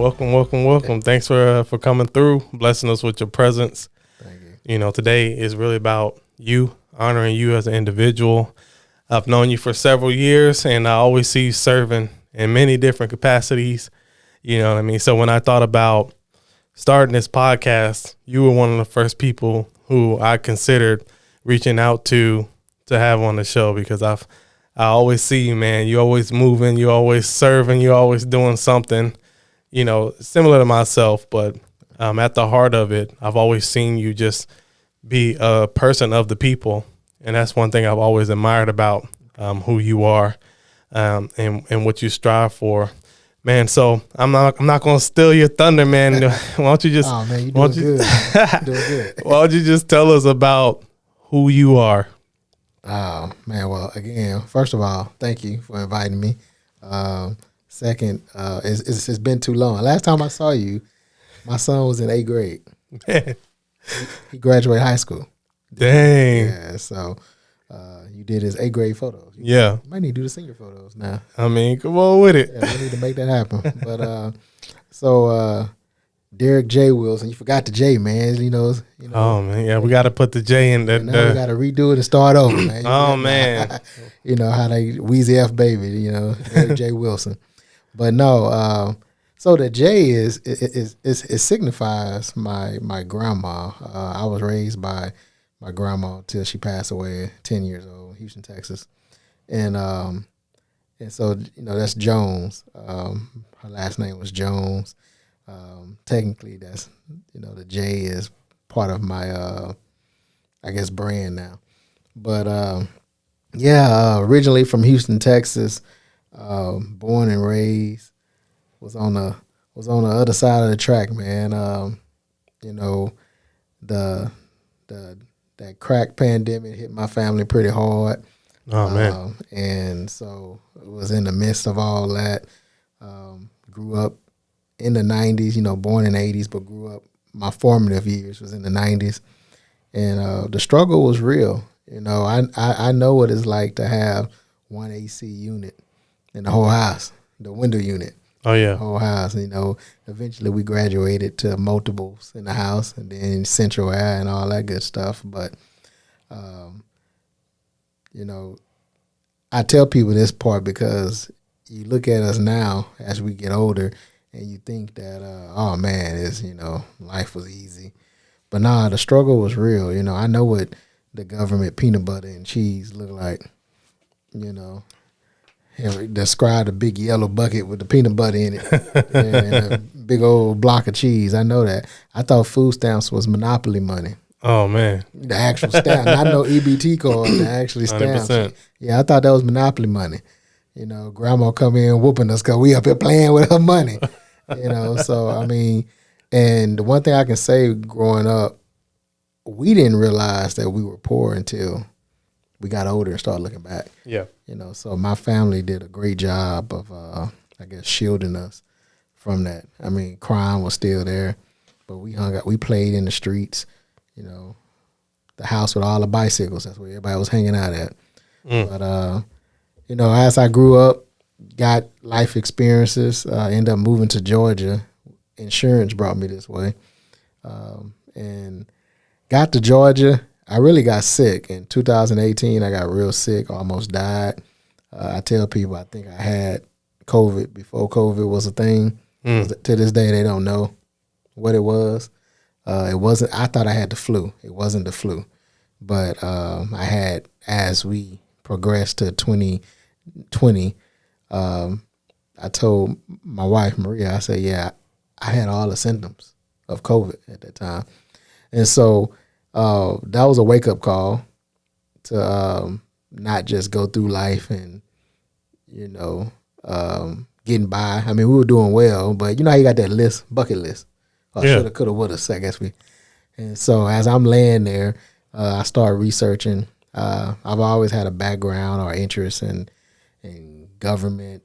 welcome. Thanks for coming through, blessing us with your presence. Thank you. You know, today is really about you, honoring you as an individual. I've known you for several years, and I always see you serving in many different capacities. You know what I mean? So when I thought about starting this podcast, you were one of the first people who I considered reaching out to have on the show, because I always see you, man. You always moving, you always serving, you always doing something, you know, similar to myself. But at the heart of it, I've always seen you just be a person of the people. And that's one thing I've always admired about who you are and what you strive for. Man, so I'm not going to steal your thunder, man. Why don't you just Oh man, you doing good. Doing good. why don't you just tell us about who you are? Oh man, well again, first of all, thank you for inviting me. Second, it's been too long. Last time I saw you, my son was in 8th grade. Man, He graduated high school. dang. Yeah, so you did his 8th grade photos. Yeah. You might need to do the senior photos now. I mean, come on with it. Yeah, we need to make that happen. But so Derrick J Wilson, you forgot the J, man. You know. Oh man, yeah, we got to put the J in there. Now we got to redo it and start over, man. Oh man, You know how they Wheezy F baby, you know, Derrick J Wilson. But no, so the J it signifies my grandma. I was raised by my grandma till she passed away at 10 years old, Houston, Texas, and so you know that's Jones. Her last name was Jones. Technically, that's the J is part of my I guess brand now. But originally from Houston, Texas. Born and raised, was on the other side of the track, man. That crack pandemic hit my family pretty hard. oh man, And so it was in the midst of all that. Grew up in the 90s, born in the 80s, but grew up, my formative years was in the 90s. And the struggle was real. I know what it's like to have one AC unit in the whole house, the window unit. oh yeah, Whole house. Eventually we graduated to multiples in the house, and then central air and all that good stuff. But, I tell people this part because you look at us now as we get older, and you think that, oh man, life was easy. But nah, the struggle was real. I know what the government peanut butter and cheese look like. Describe a big yellow bucket with the peanut butter in it and a big old block of cheese. I know that. I thought food stamps was monopoly money. oh man, The actual stamp, not no EBT card, the actually stamps. 100%. Yeah, I thought that was monopoly money. Grandma come in whooping us because we up here playing with her money. So I mean, and the one thing I can say growing up, we didn't realize that we were poor until we got older and started looking back. Yeah, So my family did a great job of, I guess, shielding us from that. I mean, crime was still there, but we hung out, we played in the streets, the house with all the bicycles. That's where everybody was hanging out at. But, as I grew up, got life experiences, ended up moving to Georgia. Insurance brought me this way. And got to Georgia. I really got sick in 2018. I got real sick, almost died. I tell people I think I had COVID before COVID was a thing. To this day, they don't know what it was. It wasn't. I thought I had the flu. It wasn't the flu, but I had, as we progressed to 2020. I told my wife Maria, I said, yeah, I had all the symptoms of COVID at that time, and so. That was a wake-up call to not just go through life and, getting by. I mean, we were doing well, but how you got that list, bucket list. Yeah. Shoulda, coulda, woulda, I guess we. And so as I'm laying there, I started researching. I've always had a background or interest in government,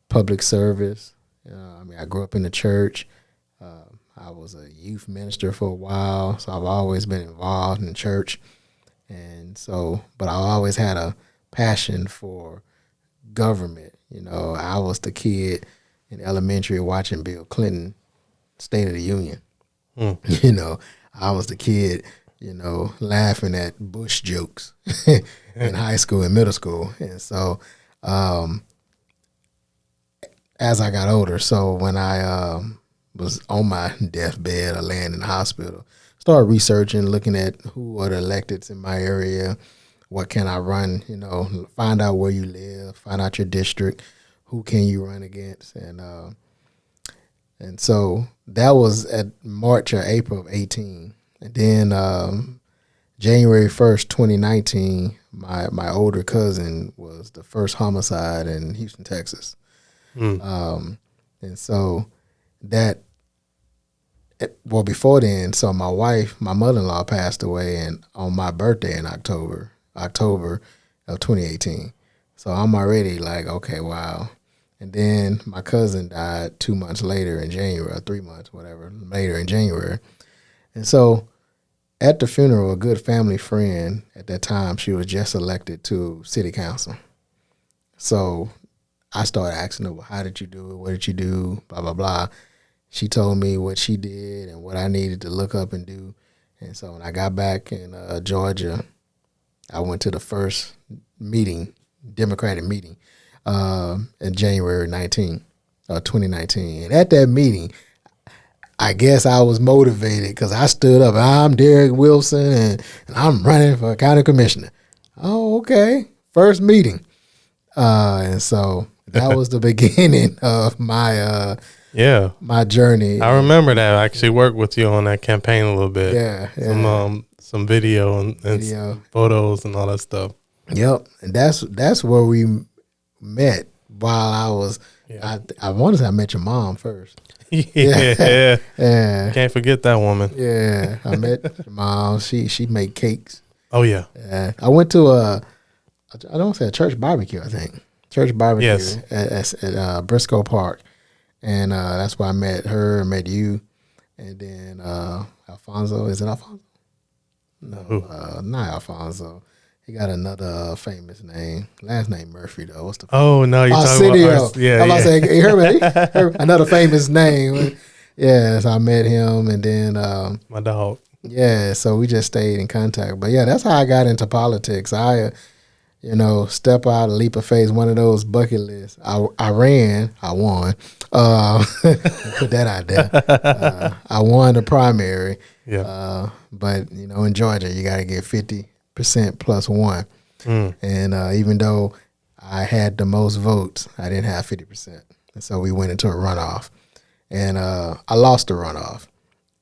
public service. I grew up in the church. I was a youth minister for a while, so I've always been involved in church. And so, but I always had a passion for government. I was the kid in elementary watching Bill Clinton State of the Union. Mm. You know, I was the kid, you know, laughing at Bush jokes in high school and middle school. And so as I got older, so when I was on my deathbed or laying in the hospital, started researching, looking at who are the electeds in my area, what can I run, you know, find out where you live, find out your district, who can you run against. And so that was at March or April of 18. And then January 1st, 2019, my older cousin was the first homicide in Houston, Texas. And so that, well, before then, so my wife, my mother-in-law passed away on my birthday in October of 2018. So I'm already like, okay, wow. And then my cousin died 2 months later in January, or 3 months, whatever, later in January. And so at the funeral, a good family friend at that time, she was just elected to city council. So I started asking her, well, how did you do it? What did you do? Blah, blah, blah. She told me what she did and what I needed to look up and do. And so when I got back in Georgia, I went to the first meeting, Democratic meeting, in January 2019. And at that meeting, I guess I was motivated because I stood up. I'm Derrick Wilson, and I'm running for county commissioner. Oh, okay. First meeting. And so that was the beginning of my my journey. I remember that. I actually worked with you on that campaign a little bit. Yeah. Some video and some photos and all that stuff. Yep. And that's where we met while I was I want to say I met your mom first. Yeah. Yeah. Can't forget that woman. Yeah. I met your mom. She made cakes. Oh yeah. I went to I don't say a church barbecue, I think. Church barbecue at Briscoe Park. And that's where I met her, met you. And then Alfonso. Is it Alfonso? No, not Alfonso. He got another famous name. Last name Murphy, though. What's the Oh, no, you're talking about I'm about to say, you heard me? Another famous name. Yeah, so I met him. And then my dog. Yeah, so we just stayed in contact. But yeah, that's how I got into politics. I step out, a leap of faith, one of those bucket lists. I ran, I won. Put that out there. I won the primary. Yeah. But in Georgia, you got to get 50% plus one. And even though I had the most votes, I didn't have 50%. And so we went into a runoff, and I lost the runoff.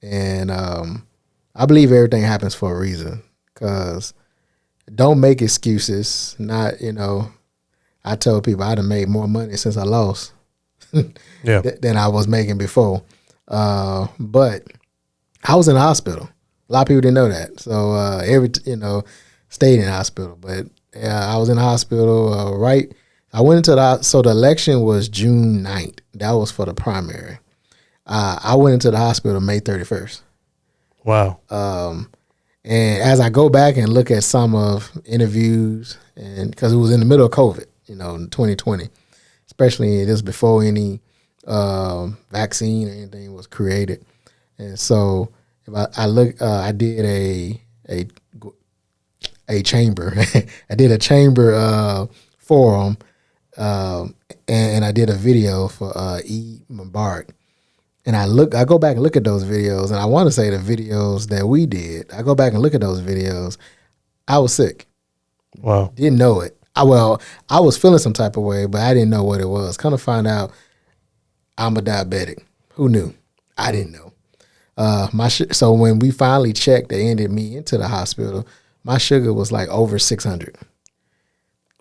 And I believe everything happens for a reason, because don't make excuses. Not, I tell people I'd have made more money since I lost than I was making before. But I was in the hospital. A lot of people didn't know that. So stayed in the hospital. But I was in the hospital, right? I went into the election was June 9th. That was for the primary. I went into the hospital May 31st. Wow. And as I go back and look at some of interviews, and because it was in the middle of COVID, in 2020, especially just before any vaccine or anything was created. And so if I look, I did a chamber. I did a chamber forum, and I did a video for E. Mubarak. And I go back and look at those videos, and I want to say the videos that we did. I go back and look at those videos. I was sick. Wow. Didn't know it. I was feeling some type of way, but I didn't know what it was. Kind of find out I'm a diabetic. Who knew? I didn't know. So when we finally checked, they ended me into the hospital. My sugar was like over 600.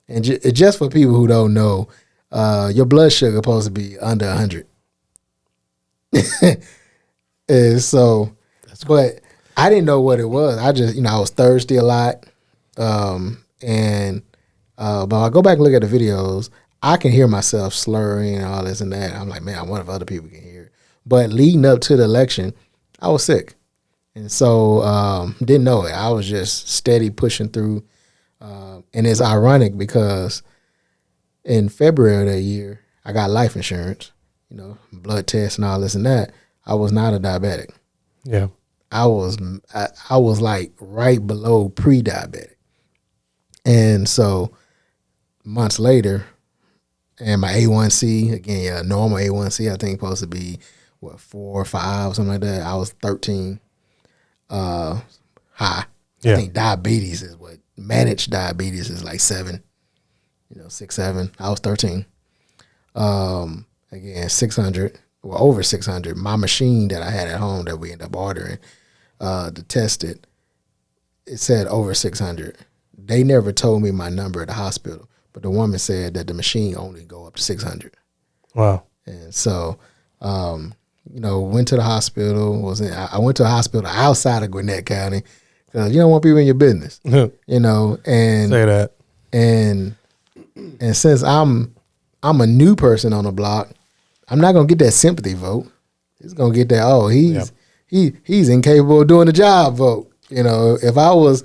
And just for people who don't know, your blood sugar supposed to be under 100. And so, but I didn't know what it was. I just, I was thirsty a lot. But I go back and look at the videos, I can hear myself slurring and all this and that. I'm like, man, I wonder if other people can hear it. But leading up to the election, I was sick. And so, didn't know it. I was just steady pushing through. And it's ironic because in February of that year, I got life insurance, blood tests and all this and that. I was not a diabetic. Yeah. I was like right below pre-diabetic. And so months later, and my A1C, again, normal A1C, I think supposed to be, 4 or 5, something like that. I was 13, high. Yeah. I think diabetes is managed diabetes is like 7, 6, 7. I was 13. Again, 600, over 600. My machine that I had at home that we ended up ordering to test it, it said over 600. They never told me my number at the hospital, but the woman said that the machine only go up to 600. Wow. And so, went to the hospital. I went to a hospital outside of Gwinnett County because you don't want people in your business, and Say that. And since I'm a new person on the block, I'm not gonna get that sympathy vote. It's gonna get that he's incapable of doing the job vote. If I was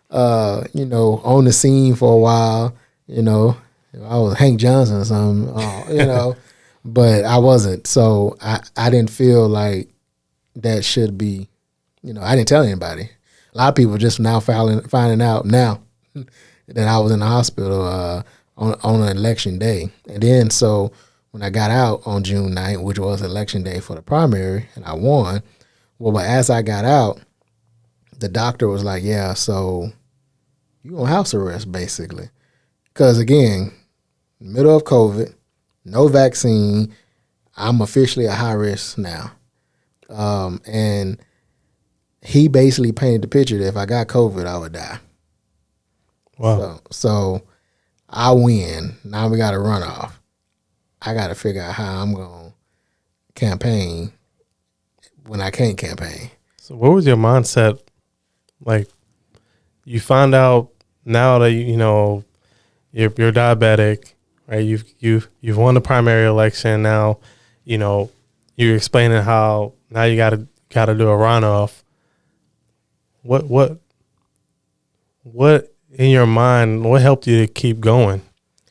on the scene for a while, if I was Hank Johnson or something, but I wasn't. So I didn't feel like that should be, I didn't tell anybody. A lot of people just now finding out now that I was in the hospital on an election day. And then so when I got out on June 9th, which was election day for the primary, and I won, but as I got out, the doctor was like, yeah, so you on house arrest, basically. Because, again, middle of COVID, no vaccine, I'm officially at high risk now. And he basically painted the picture that if I got COVID, I would die. Wow. So I win. Now we got a runoff. I got to figure out how I'm going to campaign when I can't campaign. So what was your mindset? Like, you find out now that you're diabetic, right? You've won the primary election. Now, you're explaining how now you gotta do a runoff. What in your mind? What helped you to keep going?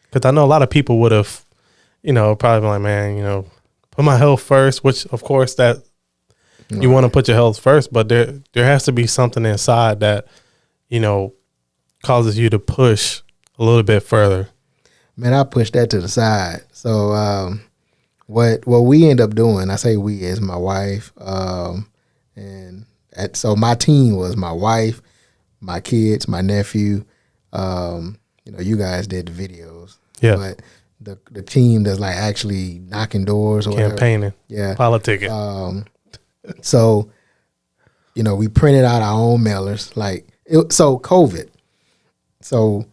Because I know a lot of people would have, probably been like, man, put my health first. Which, of course, that you want to put your health first, but there has to be something inside that, causes you to push a little bit further. Man, I pushed that to the side. So what we end up doing, I say we is my wife, so my team was my wife, my kids, my nephew. You guys did the videos, but the team that's like actually knocking doors or campaigning, politicking. So, we printed out our own mailers. So COVID. So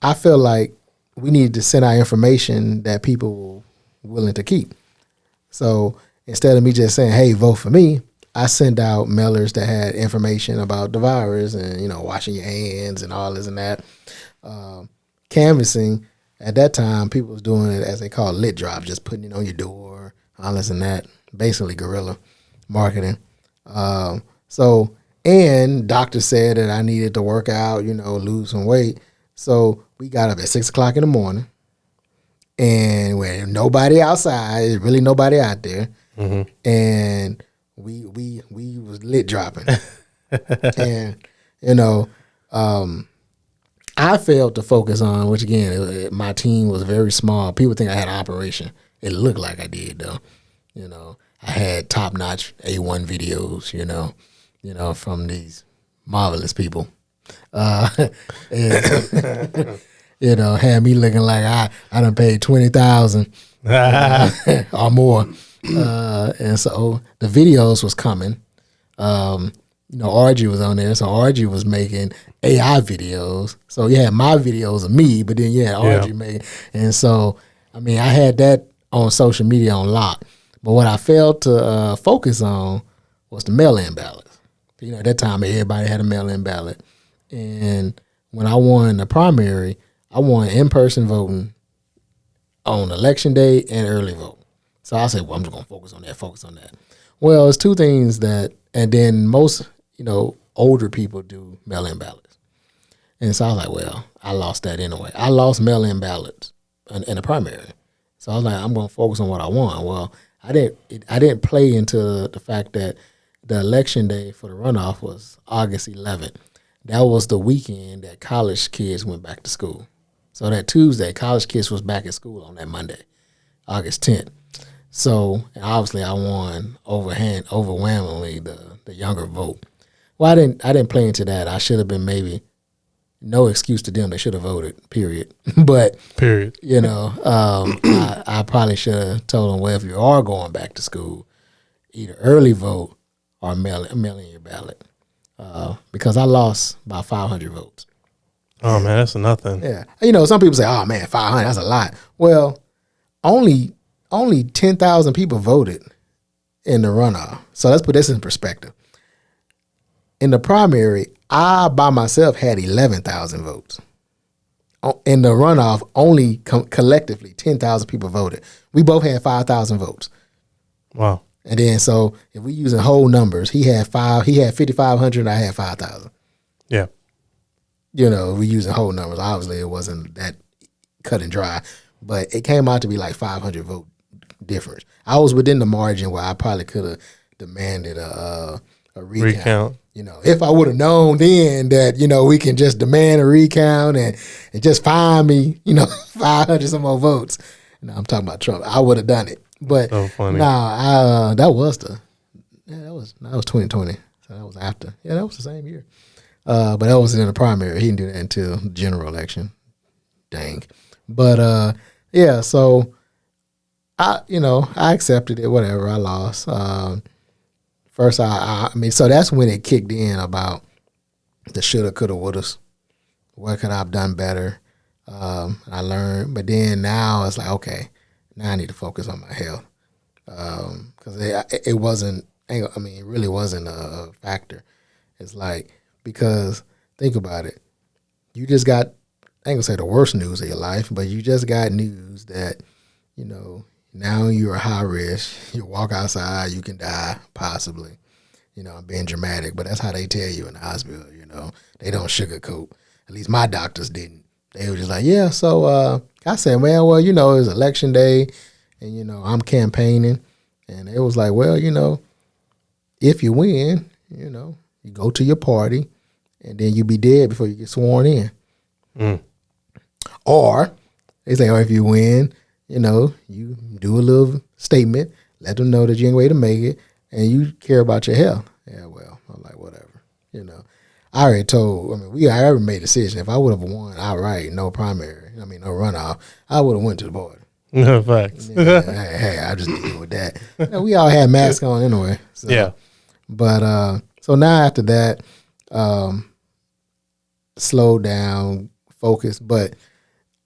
I feel like we needed to send out information that people were willing to keep. So instead of me just saying, hey, vote for me, I sent out mailers that had information about the virus and, washing your hands and all this and that. Canvassing, at that time, people was doing it as they call lit drops, just putting it on your door, all this and that, basically guerrilla marketing. And doctor said that I needed to work out, lose some weight. So we got up at 6 o'clock in the morning, and when nobody outside, there's really nobody out there, and we was lit dropping, and I failed to focus on, which again, my team was very small. People think I had an operation. It looked like I did though, I had top notch A1 videos, from these marvelous people. And, had me looking like I done paid $20,000 or more. And so the videos was coming. RG was on there, so RG was making AI videos. So you had my videos of me, but then you had RG making. And so, I had that on social media on lock. But what I failed to focus on was the mail-in ballots. At that time, everybody had a mail-in ballot. And when I won the primary, I won in-person voting on election day and early vote. So I said, well, I'm just going to focus on that. Well, it's two things and then most, older people do mail-in ballots. And so I was like, well, I lost that anyway. I lost mail-in ballots in the primary. So I was like, I'm going to focus on what I want. Well, I didn't play into the fact that the election day for the runoff was August 11th. That was the weekend that college kids went back to school. So that Tuesday, college kids was back at school on that Monday, August 10th. So obviously I won overwhelmingly the younger vote. Well, I didn't play into that. I should have been maybe no excuse to them. They should have voted, period. But Period. you know, I probably should have told them, well, if you are going back to school, either early vote or mail in your ballot. Because I lost by 500 votes. Oh man, that's nothing. Yeah. You know, some people say, oh man, 500, that's a lot. Well, only 10,000 people voted in the runoff. So let's put this in perspective. In the primary, I by myself had 11,000 votes. In the runoff, only collectively 10,000 people voted. We both had 5,000 votes. Wow. And then so if we using whole numbers, he had 5,500, I had 5,000. Yeah. You know, we using whole numbers. Obviously, it wasn't that cut and dry, but it came out to be like 500 vote difference. I was within the margin where I probably could have demanded a recount. You know, if I would have known then that, you know, we can just demand a recount and just find me, you know, 500 some more votes. No, I'm talking about Trump. I would have done it. But So funny. that was 2020. So that was after. Yeah, that was the same year. But that was in the primary. He didn't do that until the general election. Dang. But yeah, so I accepted it, whatever. I lost. First, I mean, so that's when it kicked in about the shoulda, coulda, wouldas. What could I have done better? I learned, but then now it's like, okay, now I need to focus on my health because it wasn't. I mean, it really wasn't a factor. It's like, because think about it, you just got, I ain't gonna say the worst news of your life, but you just got news that, you know, now you're a high risk. You walk outside, you can die, possibly. You know, I'm being dramatic, but that's how they tell you in the hospital, you know. They don't sugarcoat. At least my doctors didn't. They were just like, yeah, so I said, well, you know, it's election day and, you know, I'm campaigning. And it was like, well, you know, if you win, you know, you go to your party and then you be dead before you get sworn in. Mm. Or they say, if you win, you know, you do a little statement, let them know that you ain't way to make it, and you care about your health. Yeah, well, I'm like, whatever. You know, I already made a decision. If I would have won outright, no primary, no runoff, I would have went to the board. No facts. Yeah, hey, I just deal with that. You know, we all had masks on anyway. So. Yeah. But so now after that, slow down, focus. But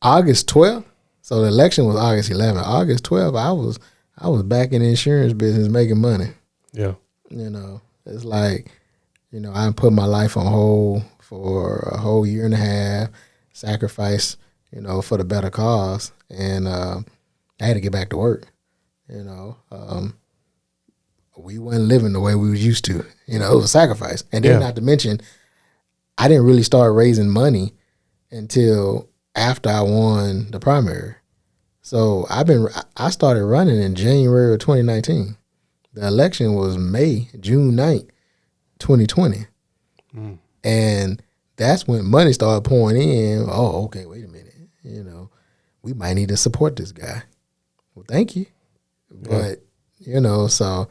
August 12th, so the election was August 11th. August 12th, I was back in the insurance business making money. Yeah. You know, it's like, you know, I put my life on hold for a whole year and a half, sacrificed, you know, for the better cause. And I had to get back to work, you know. We weren't living the way we was used to. You know, it was a sacrifice. And then not to mention, I didn't really start raising money until after I won the primary. So I started running in January of 2019. The election was June 9th, 2020. Mm. And that's when money started pouring in. Oh, okay, wait a minute. You know, we might need to support this guy. Well, thank you. But, you know, so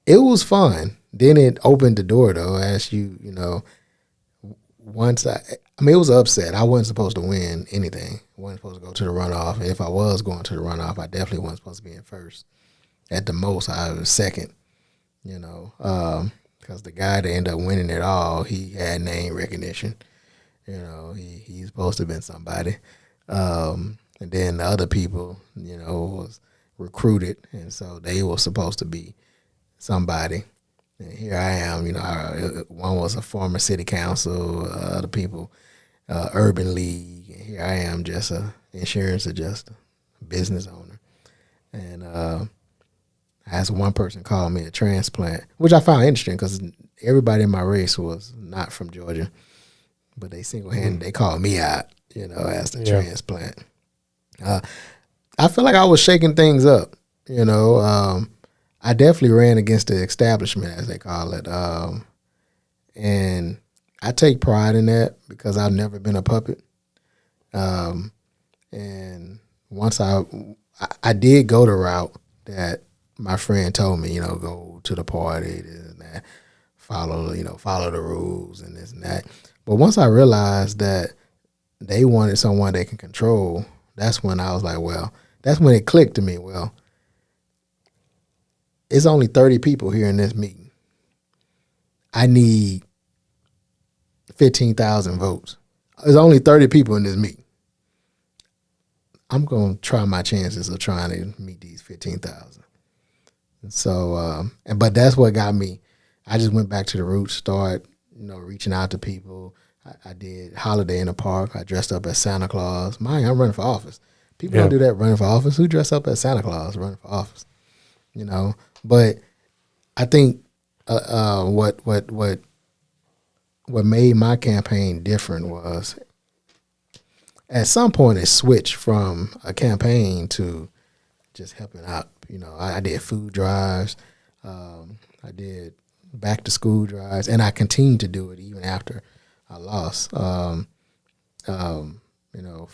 it was fun. Then it opened the door, though, as you know, once it was an upset. I wasn't supposed to win anything. I wasn't supposed to go to the runoff. If I was going to the runoff, I definitely wasn't supposed to be in first. At the most, I was second, you know, because the guy that ended up winning it all, he had name recognition. You know, he's supposed to have been somebody. And then the other people, you know, was recruited, and so they were supposed to be somebody. And here I am, you know, one was a former city council, other people, urban league. And here I am, just a insurance adjuster, business owner. And I had one person call me a transplant, which I found interesting because everybody in my race was not from Georgia, but they single-handed, they called me out, you know, as the transplant. I feel like I was shaking things up. You know, I definitely ran against the establishment, as they call it. And I take pride in that because I've never been a puppet. And once I did go the route that my friend told me, go to the party, this and that, follow the rules and this and that. But once I realized that they wanted someone they can control, that's when I was like, well, that's when it clicked to me. Well, it's only 30 people here in this meeting. I need 15,000 votes. There's only 30 people in this meeting. I'm going to try my chances of trying to meet these 15,000. So, but that's what got me. I just went back to the roots, started, reaching out to people. I did Holiday in the Park. I dressed up as Santa Claus. I'm running for office. People don't do that running for office. Who dressed up as Santa Claus running for office? But I think what made my campaign different was at some point it switched from a campaign to just helping out. I did food drives. I did back to school drives, and I continued to do it even after I lost. 4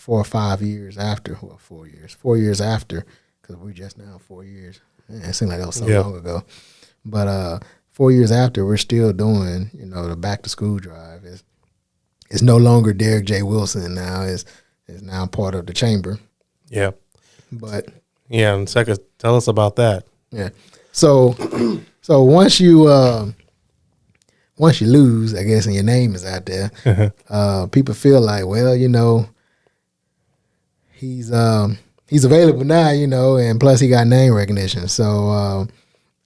or 5 years after, 4 years after, because we're just now 4 years. Man, it seemed like that was so long ago. But 4 years after, we're still doing, the back to school drive. It's no longer Derrick J. Wilson now. It's now part of the chamber. Yeah. But yeah, and second, tell us about that. Yeah. So once you lose, I guess, and your name is out there, people feel like, well, he's available now, and plus he got name recognition. So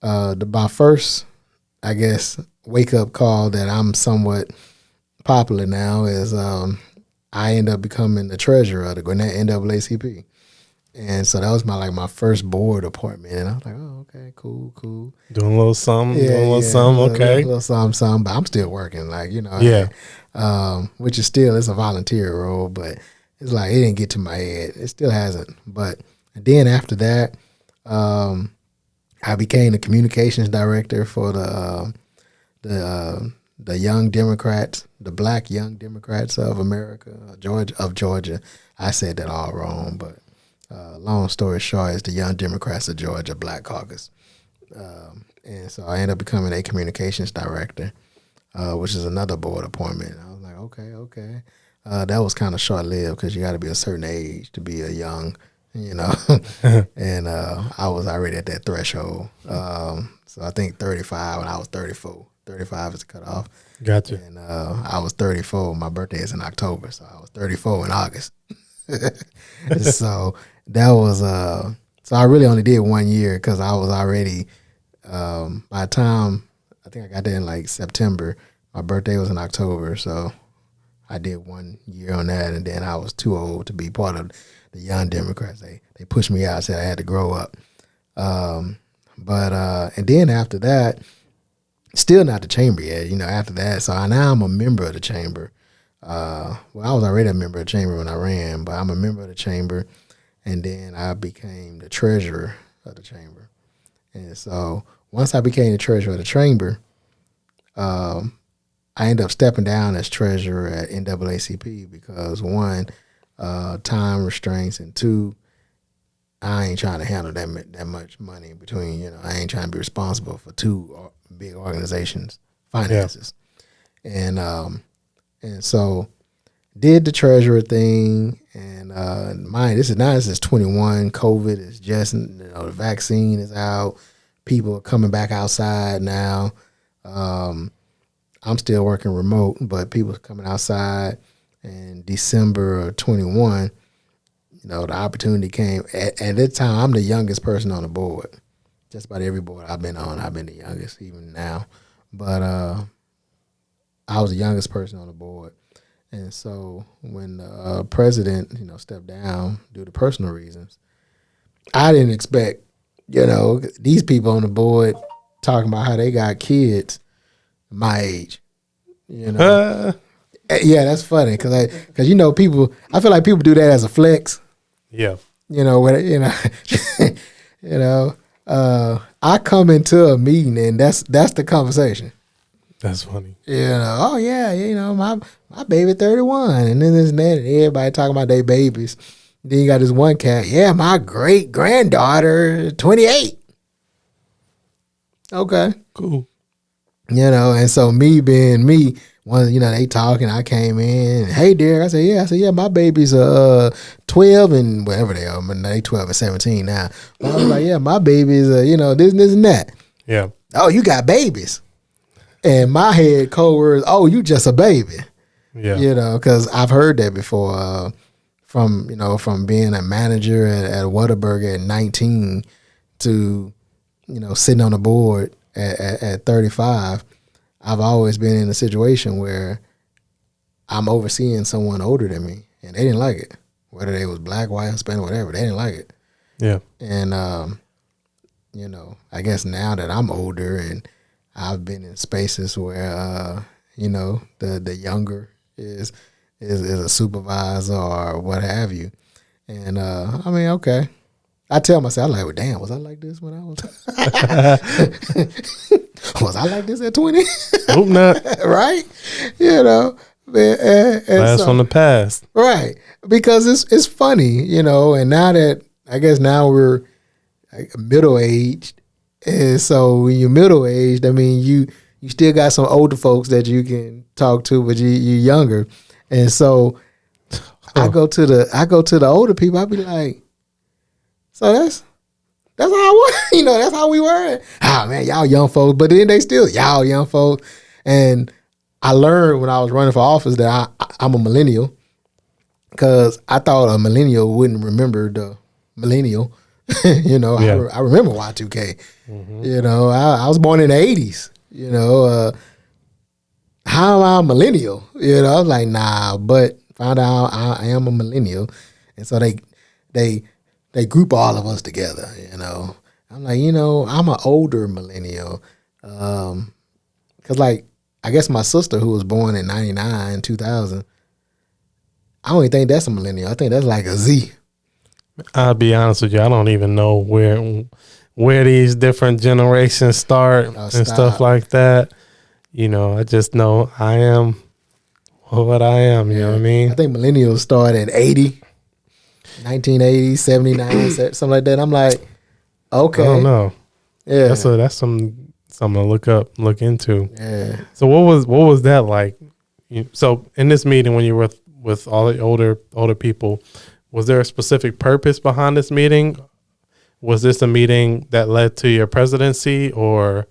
my first, I guess, wake up call that I'm somewhat popular now is I end up becoming the treasurer of the Gwinnett NAACP. And so that was my first board appointment. And I was like, oh, okay, cool. Doing a little something, okay. A little something, but I'm still working, which is still, it's a volunteer role, but it's like, it didn't get to my head. It still hasn't. But then after that, I became the communications director for the Young Democrats, the Black Young Democrats of America, Georgia. I said that all wrong, but long story short, it's the Young Democrats of Georgia Black Caucus. And so I ended up becoming a communications director, which is another board appointment. I was like, okay. That was kind of short-lived because you got to be a certain age to be a young, and I was already at that threshold. So I think 35 when I was 34. 35 is the cutoff. Gotcha. And I was 34. My birthday is in October, so I was 34 in August. So that was so I really only did 1 year because I was already by the time I think I got there in like September. My birthday was in October, so I did 1 year on that, and then I was too old to be part of the Young Democrats. They pushed me out, said I had to grow up. But and then after that, still not the chamber yet. After that, so now I'm a member of the chamber. I was already a member of the chamber when I ran, but I'm a member of the chamber, and then I became the treasurer of the chamber. And so once I became the treasurer of the chamber, I ended up stepping down as treasurer at NAACP because one, time restraints, and two, I ain't trying to handle that much money between, I ain't trying to be responsible for two big organizations' finances. Yeah. And so did the treasurer thing, and this is 21. COVID is just, the vaccine is out. People are coming back outside now. I'm still working remote, but people are coming outside. And December of 21, the opportunity came. At that time, I'm the youngest person on the board. Just about every board I've been on, I've been the youngest, even now. But I was the youngest person on the board. And so when the president, stepped down due to personal reasons, I didn't expect, these people on the board talking about how they got kids my age, Yeah, that's funny because people, I feel like people do that as a flex. Yeah. Where, You know, I come into a meeting and that's the conversation. That's funny. You know, oh yeah, you know, my baby 31, and then this and that, and everybody talking about their babies. Then you got this one cat, yeah, my great granddaughter 28. Okay, Cool. you know, and so me being me, one, you know, they talking, I came in, hey Derrick, I said, yeah, my baby's 12 and whatever they are, but they 12 and 17 now. But I was like, yeah, my baby's you know, this and that. Yeah. Oh, you got babies. And my head code words, oh, you just a baby. Yeah. You know, because I've heard that before from being a manager at Whataburger at 19 to, you know, sitting on the board at 35. I've always been in a situation where I'm overseeing someone older than me, and they didn't like it. Whether they was black, white, Hispanic, whatever, they didn't like it. Yeah. And, you know, I guess now that I'm older and I've been in spaces where, you know, the younger is a supervisor or what have you. And, I mean, okay. I tell myself, I'm like, well, damn, was I like this when I was, was I like this at 20? Hope not. Right? You know, and Blast from the past. right. Because it's funny, you know, and now that, I guess now we're middle-aged, and so when you're middle-aged, I mean, you still got some older folks that you can talk to, but you're younger. And so I go to the older people, I be like, so that's how I was, you know, that's how we were. Ah, man, y'all young folks, but then they still y'all young folks. And I learned when I was running for office that I'm a millennial, because I thought a millennial wouldn't remember the millennial. You know, yeah. I remember Y2K. Mm-hmm. You know, I was born in the 80s. You know, how am I a millennial? You know, I was like, nah, but found out I am a millennial. And so they group all of us together, you know. I'm like, you know, I'm an older millennial. Because, like, I guess my sister, who was born in 99, 2000, I don't even think that's a millennial. I think that's like a Z. I'll be honest with you, I don't even know where these different generations start and stuff like that. You know, I just know I am what I am, you know what I mean? I think millennials start at 80, 1980, 79, something like that. I'm like, okay. I don't know. Yeah. That's something to look into. Yeah. So what was that like? So in this meeting, when you were with all the older people, was there a specific purpose behind this meeting? Was this a meeting that led to your presidency, or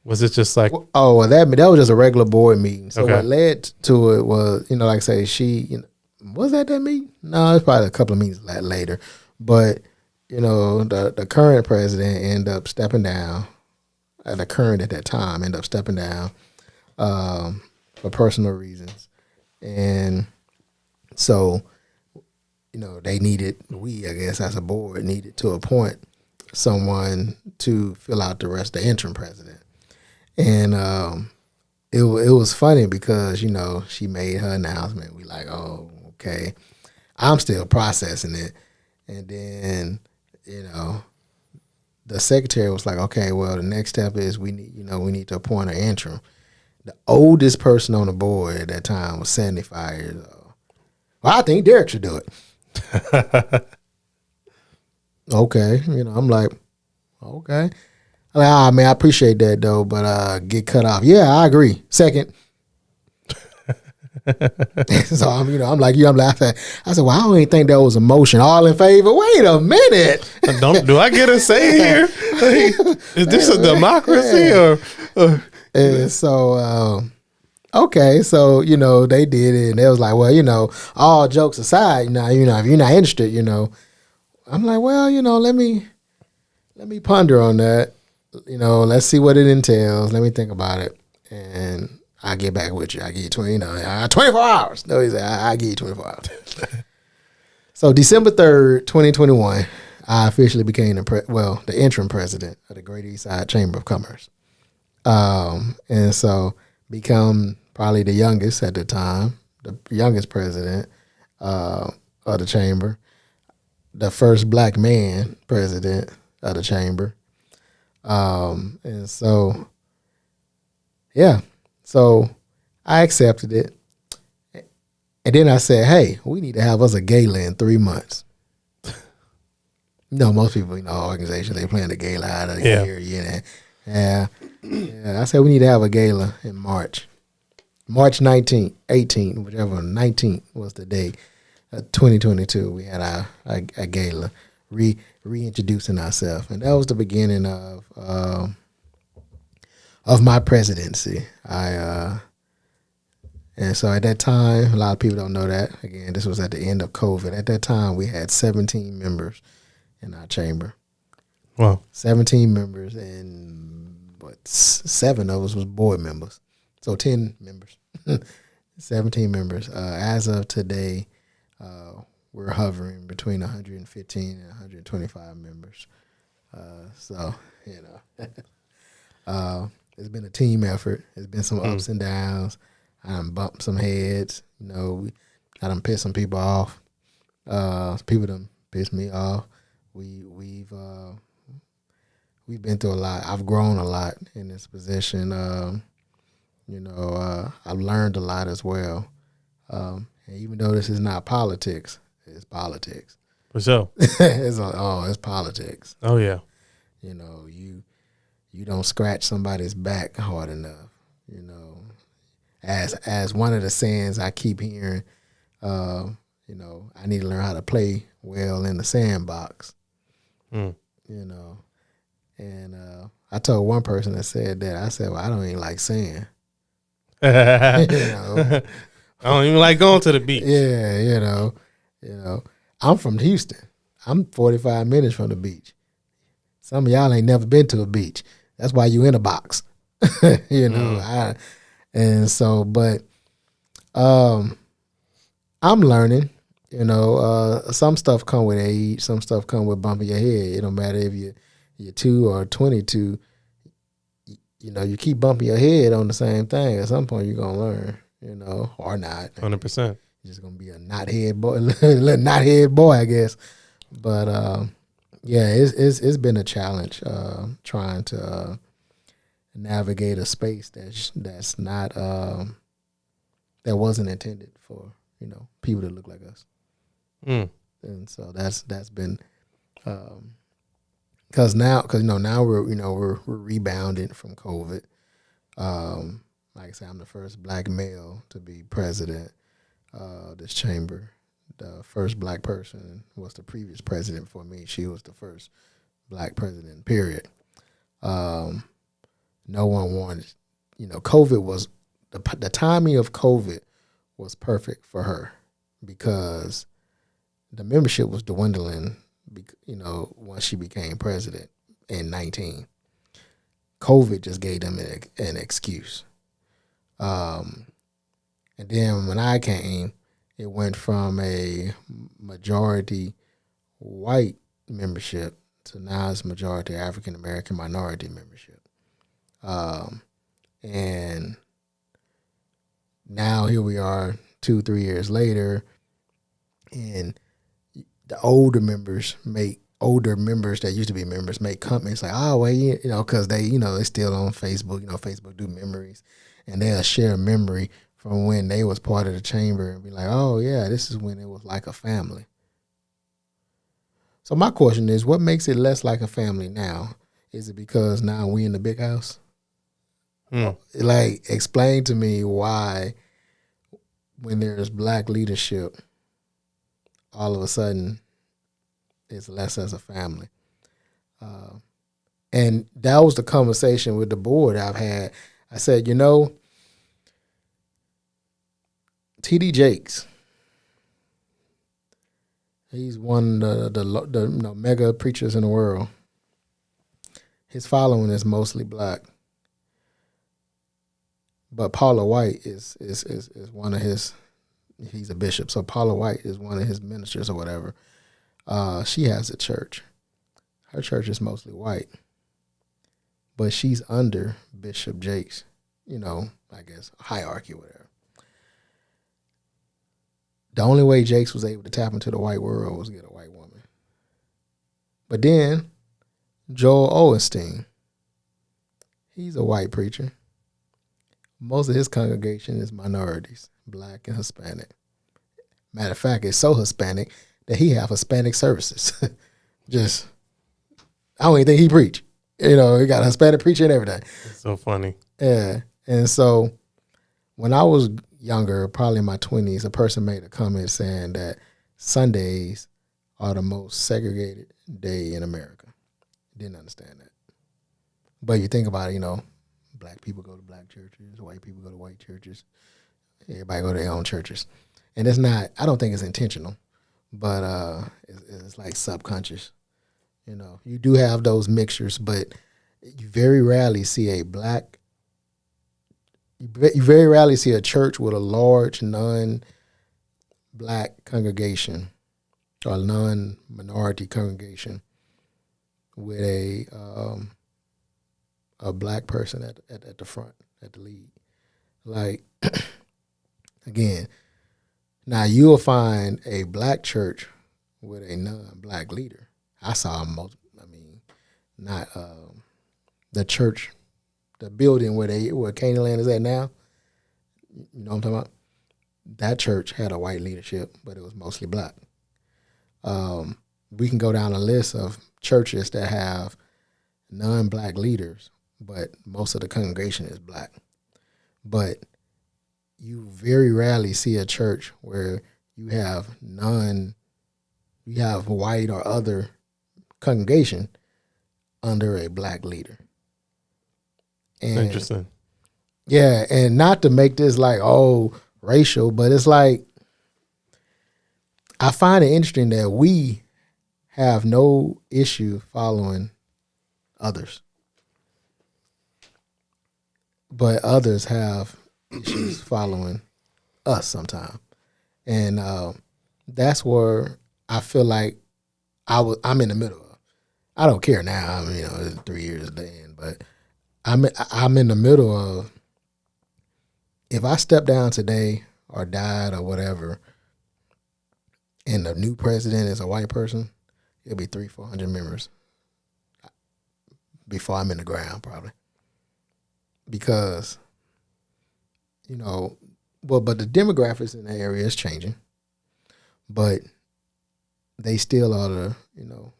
was it just like? Oh, well, that was just a regular board meeting. So okay. What led to it was, you know, like I say, was that meeting? No, it's probably a couple of meetings later. But, you know, the current president ended up stepping down. The current at that time ended up stepping down for personal reasons. And so, you know, we, I guess, as a board, needed to appoint someone to fill out the rest of the interim president. And it was funny because, you know, she made her announcement. We like, oh, okay. I'm still processing it. And then, you know, the secretary was like, okay, well, the next step is we need to appoint an interim. The oldest person on the board at that time was 75 years old. Well, I think Derrick should do it. Okay, you know, I'm like, okay. I'm like, man, I appreciate that though, but get cut off. Yeah, I agree. Second. So I'm like you. I said, well, I don't even think that was a motion. All in favor? Wait a minute. Do I get a say here? Like, is this a democracy or? And so, okay, so, you know, they did it, and they was like, well, you know, all jokes aside, you know, if you're not interested, you know, I'm like, well, you know, let me ponder on that. You know, let's see what it entails. Let me think about it, and I'll get back with you. I'll give you 24 hours. No, he said, I'll give you 24 hours. So December 3rd, 2021, I officially became the interim president of the Greater East Side Chamber of Commerce. And so become probably the youngest at the time, the youngest president of the chamber, the first black man president of the chamber. And so, yeah, so I accepted it. And then I said, hey, we need to have us a gala in 3 months. Most people, organizations, they plan the gala out of the year. Yeah. I said we need to have a gala in March. March 19th, 18th, whichever, 19th was the day. 2022, we had a gala, reintroducing ourselves. And that was the beginning of my presidency. And so at that time, a lot of people don't know that. Again, this was at the end of COVID. At that time, we had 17 members in our chamber. Wow. 17 members, and 7 of us was board members. So 10 members, 17 members. As of today, we're hovering between 115 and 125 members. So, it's been a team effort. It's been some ups and downs. I done bumped some heads. I done pissed some people off. People done pissed me off. We've been through a lot. I've grown a lot in this position. I've learned a lot as well. And even though this is not politics, it's politics. For sure. It's politics. Oh yeah. You don't scratch somebody's back hard enough. As one of the sayings I keep hearing, I need to learn how to play well in the sandbox. And I told one person that said that, I said, well, I don't even like sand. I don't even like going to the beach. Yeah, I'm from Houston. I'm 45 minutes from the beach. Some of y'all ain't never been to a beach. That's why you in a box. I'm learning. Some stuff come with age. Some stuff come with bumping your head. It don't matter if you're 2 or 22. You keep bumping your head on the same thing. At some point, you're gonna learn. Or not. 100%. You're just gonna be a knothead boy, little knothead boy, I guess. But it's been a challenge trying to navigate a space that's not that wasn't intended for people that look like us. And so that's been because now we're rebounding from COVID. Like I said, I'm the first black male to be president of this chamber. The first black person was the previous president for me. She was the first black president, period. No one wanted, COVID was, the timing of COVID was perfect for her because the membership was dwindling, once she became president in 19. COVID just gave them an excuse. And then when I came, it went from a majority white membership to now it's majority African American minority membership. And now here we are 2-3 years later, and the older members that used to be members make comments like, oh, well, because they still on Facebook, Facebook do memories, and they'll share a memory from when they was part of the chamber and be like, oh yeah, this is when it was like a family. So my question is, what makes it less like a family now? Is it because now we in the big house? Like, explain to me why when there's black leadership, all of a sudden it's less as a family. And that was the conversation with the board I've had. I said, T.D. Jakes, he's one of the mega preachers in the world. His following is mostly black. But Paula White is one of his, he's a bishop, so Paula White is one of his ministers or whatever. She has a church. Her church is mostly white. But she's under Bishop Jakes, I guess, hierarchy or whatever. The only way Jakes was able to tap into the white world was get a white woman. But then Joel Osteen, he's a white preacher. Most of his congregation is minorities, black and Hispanic. Matter of fact, it's so Hispanic that he have Hispanic services. Just, I don't even think he preach. You know, he got a Hispanic preacher and everything. It's so funny. Yeah. And so when I was younger, probably in my 20s, a person made a comment saying that Sundays are the most segregated day in America. Didn't understand that. But you think about it, you know, black people go to black churches, white people go to white churches. Everybody go to their own churches. And it's not, I don't think it's intentional, but it's like subconscious. You know, you do have those mixtures, but you very rarely see a black, you very rarely see a church with a large non-black congregation or non-minority congregation with a black person at the front, at the lead. Like, again, now you'll find a black church with a non-black leader. I saw not the church, the building where Canaan Land is at now. You know what I'm talking about? That church had a white leadership, but it was mostly black. We can go down a list of churches that have non-black leaders, but most of the congregation is black. But you very rarely see a church where you have white or other congregation under a black leader. And Interesting. yeah, and not to make this like, oh, racial, but it's like, I find it interesting that we have no issue following others, but others have issues following us sometimes. And that's where I feel like I'm in the middle of. I don't care now. I mean, you know, it's 3 years then, but I'm in the middle of, if I step down today or died or whatever, and the new president is a white person, it'll be 300-400 members before I'm in the ground, probably. Because, you know, but the demographics in that area is changing, but they still are the, you know,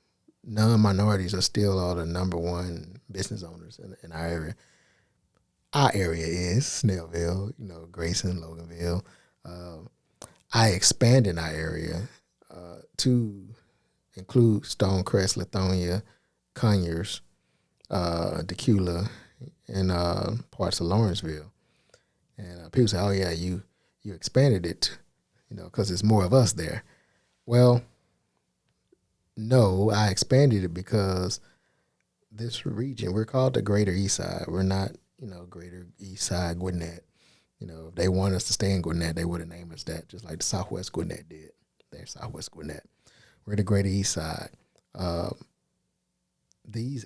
non-minorities are still all the number one business owners in our area. Our area is Snellville, you know, Grayson, Loganville. I expanded our area to include Stonecrest, Lithonia, Conyers, Decula, and parts of Lawrenceville. And people say, "Oh yeah, you expanded it, you know, because there's more of us there." Well, no, I expanded it because this region, we're called the Greater East Side. We're not, you know, Greater East Side Gwinnett. You know, if they want us to stay in Gwinnett, they would have named us that, just like the Southwest Gwinnett did. They're Southwest Gwinnett. We're the Greater East Side. The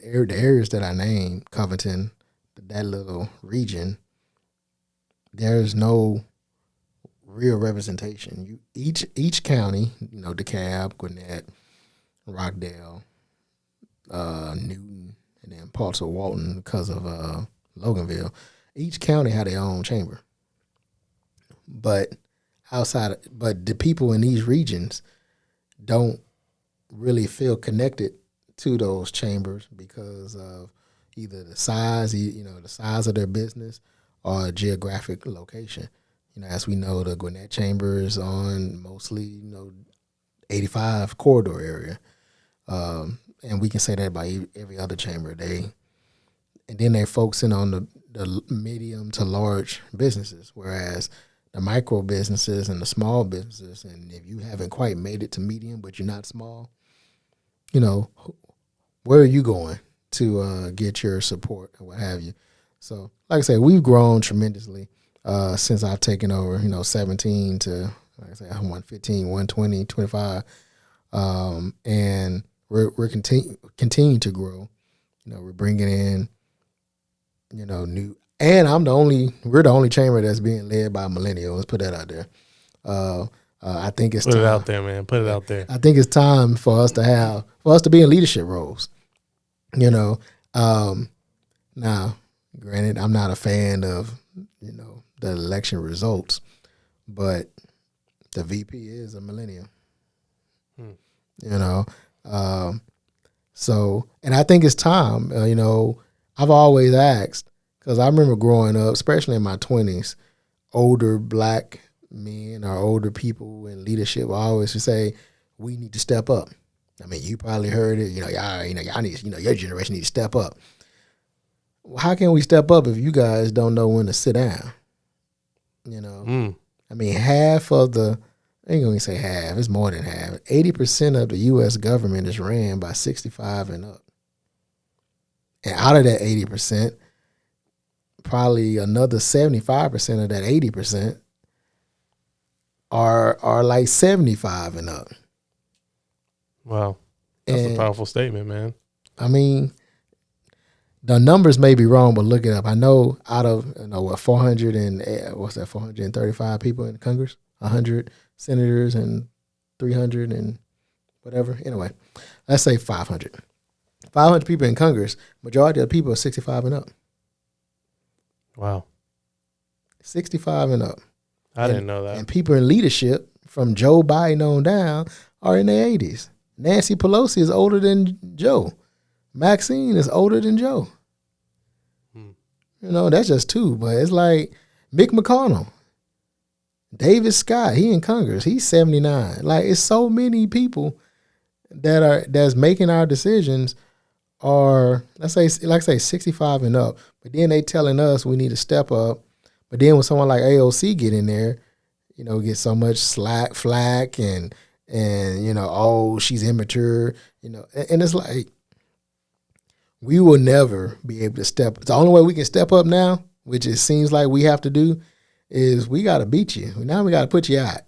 areas that I named, Covington, that little region, there's no real representation. Each county, you know, DeKalb, Gwinnett, Rockdale, Newton, and then parts of Walton because of Loganville. Each county had their own chamber, but but the people in these regions don't really feel connected to those chambers because of either the size, you know, the size of their business or geographic location. You know, as we know, the Gwinnett Chamber is on mostly, you know, 85 corridor area. And we can say that about every other chamber. And then they're focusing on the medium to large businesses, whereas the micro businesses and the small businesses, and if you haven't quite made it to medium, but you're not small, you know, where are you going to get your support or what have you? So, like I said, we've grown tremendously since I've taken over, you know, 17 to, like I say, 115, 120, 25. And we're continuing to grow. You know, we're bringing in, you know, new, and we're the only chamber that's being led by millennials. Let's put that out there. I think it's Put time. it out there, man. Put it out there. I think it's time for us to be in leadership roles. You know, now, granted, I'm not a fan of, the election results, but the VP is a millennial. Hmm. You know, so, and I think it's time. I've always asked, because I remember growing up, especially in my 20s, older black men or older people in leadership always would say, we need to step up. I mean, you probably heard it. Y'all need, your generation need to step up. Well, how can we step up if you guys don't know when to sit down? I mean, half of the, I ain't gonna say half, it's more than half. 80% of the U.S. government is ran by 65 and up. And out of that 80%, probably another 75% of that 80% are like 75 and up. Wow. That's a powerful statement, man. I mean, the numbers may be wrong, but look it up. I know out of 435 people in Congress, 100 senators and 300 and whatever. Anyway, let's say 500. 500 people in Congress. Majority of the people are 65 and up. Wow. 65 and up. I didn't know that. And people in leadership, from Joe Biden on down, are in their 80s. Nancy Pelosi is older than Joe. Maxine is older than Joe. That's just two. But it's like Mick McConnell, David Scott, he in Congress, he's 79. Like, it's so many people that's making our decisions are, let's say 65 and up. But then they telling us we need to step up. But then when someone like AOC get in there, get so much flack and oh, she's immature, and it's like, we will never be able to step. The only way we can step up now, which it seems like we have to do, is we got to beat you. Now we got to put you out.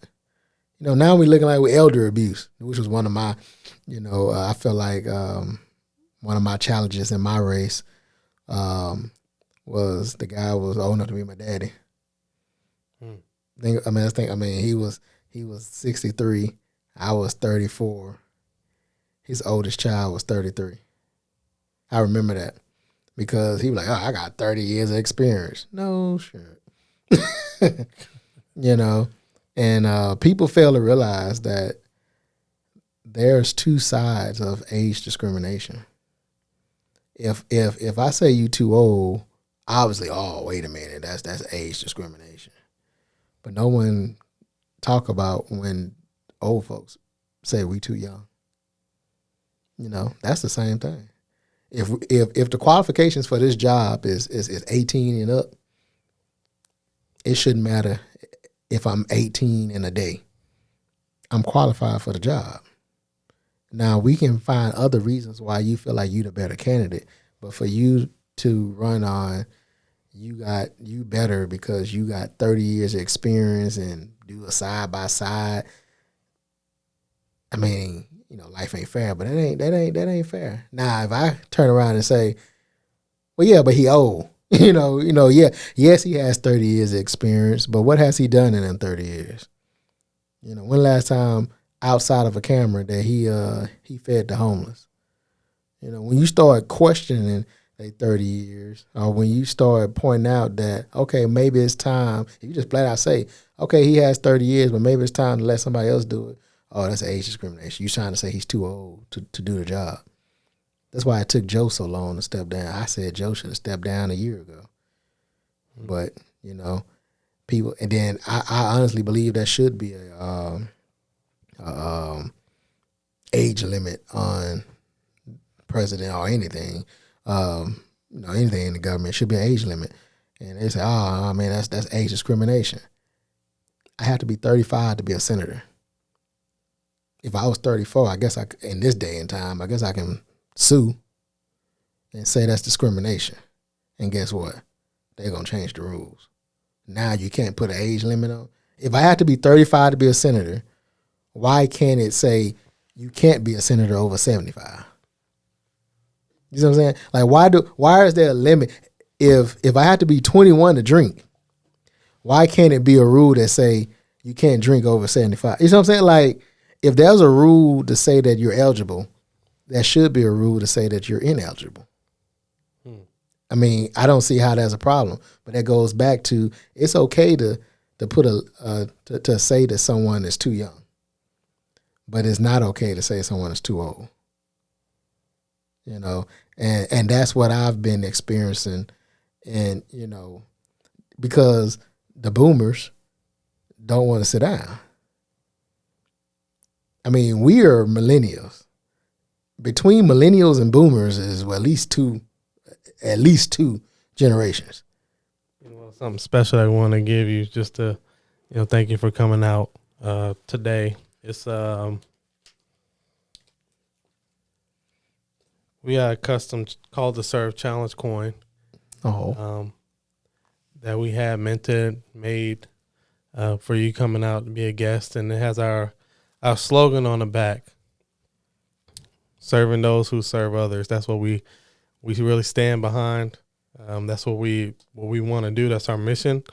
Now we're looking like we're elder abuse, which was one of my, I feel like one of my challenges in my race was the guy was old enough to be my daddy. He was 63. I was 34. His oldest child was 33. I remember that because he was like, oh, I got 30 years of experience. No shit. And people fail to realize that there's two sides of age discrimination. If I say you too old, obviously, oh, wait a minute, that's age discrimination. But no one talk about when old folks say we too young. That's the same thing. If the qualifications for this job is 18 and up, it shouldn't matter if I'm 18 in a day. I'm qualified for the job. Now, we can find other reasons why you feel like you're the better candidate, but for you to run on, you better because you got 30 years of experience and do a side by side. I mean, life ain't fair, but that ain't fair. Now, if I turn around and say, well, yeah, but he old, yes, he has 30 years of experience, but what has he done in them 30 years? When last time outside of a camera that he fed the homeless? When you start questioning they 30 years, or when you start pointing out that, okay, maybe it's time, if you just flat out say, okay, he has 30 years, but maybe it's time to let somebody else do it. Oh, that's age discrimination. You're trying to say he's too old to do the job. That's why it took Joe so long to step down. I said Joe should have stepped down a year ago. But, people, and then I honestly believe there should be a age limit on president or anything. Anything in the government should be an age limit. And they say, oh, man, that's age discrimination. I have to be 35 to be a senator. If I was 34, I guess in this day and time, I guess I can sue and say that's discrimination. And guess what? They're going to change the rules. Now you can't put an age limit on. If I had to be 35 to be a senator, why can't it say you can't be a senator over 75? You know what I'm saying? Like, why is there a limit? If I had to be 21 to drink, why can't it be a rule that say you can't drink over 75? You know what I'm saying? Like, if there's a rule to say that you're eligible, that should be a rule to say that you're ineligible. Hmm. I mean, I don't see how that's a problem, but that goes back to it's okay to put to say that someone is too young, but it's not okay to say someone is too old. You know, and that's what I've been experiencing, and you know, because the boomers don't want to sit down. I mean, we are millennials. Between millennials and boomers is at least two generations. Well, something special I want to give you just to, thank you for coming out today. It's we got a custom called the Serve Challenge coin. That we had minted, made for you coming out to be a guest, and it has our slogan on the back: serving those who serve others. That's what we really stand behind. That's what we want to do. That's our mission.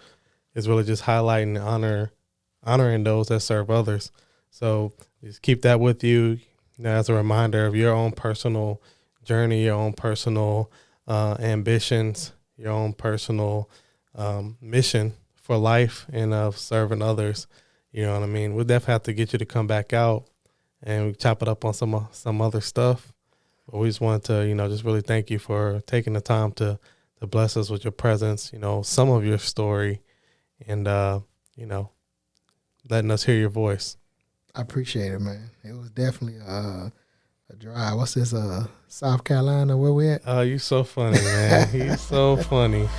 Is really just highlighting and honoring those that serve others. So just keep that with you, as a reminder of your own personal journey, your own personal ambitions, your own personal mission for life, and of serving others. You know what I mean? We'll definitely have to get you to come back out and we chop it up on some other stuff. But we just wanted to, just really thank you for taking the time to bless us with your presence, some of your story, and, letting us hear your voice. I appreciate it, man. It was definitely a drive. What's this, South Carolina, where we at? Oh, you so funny, man. He's so funny.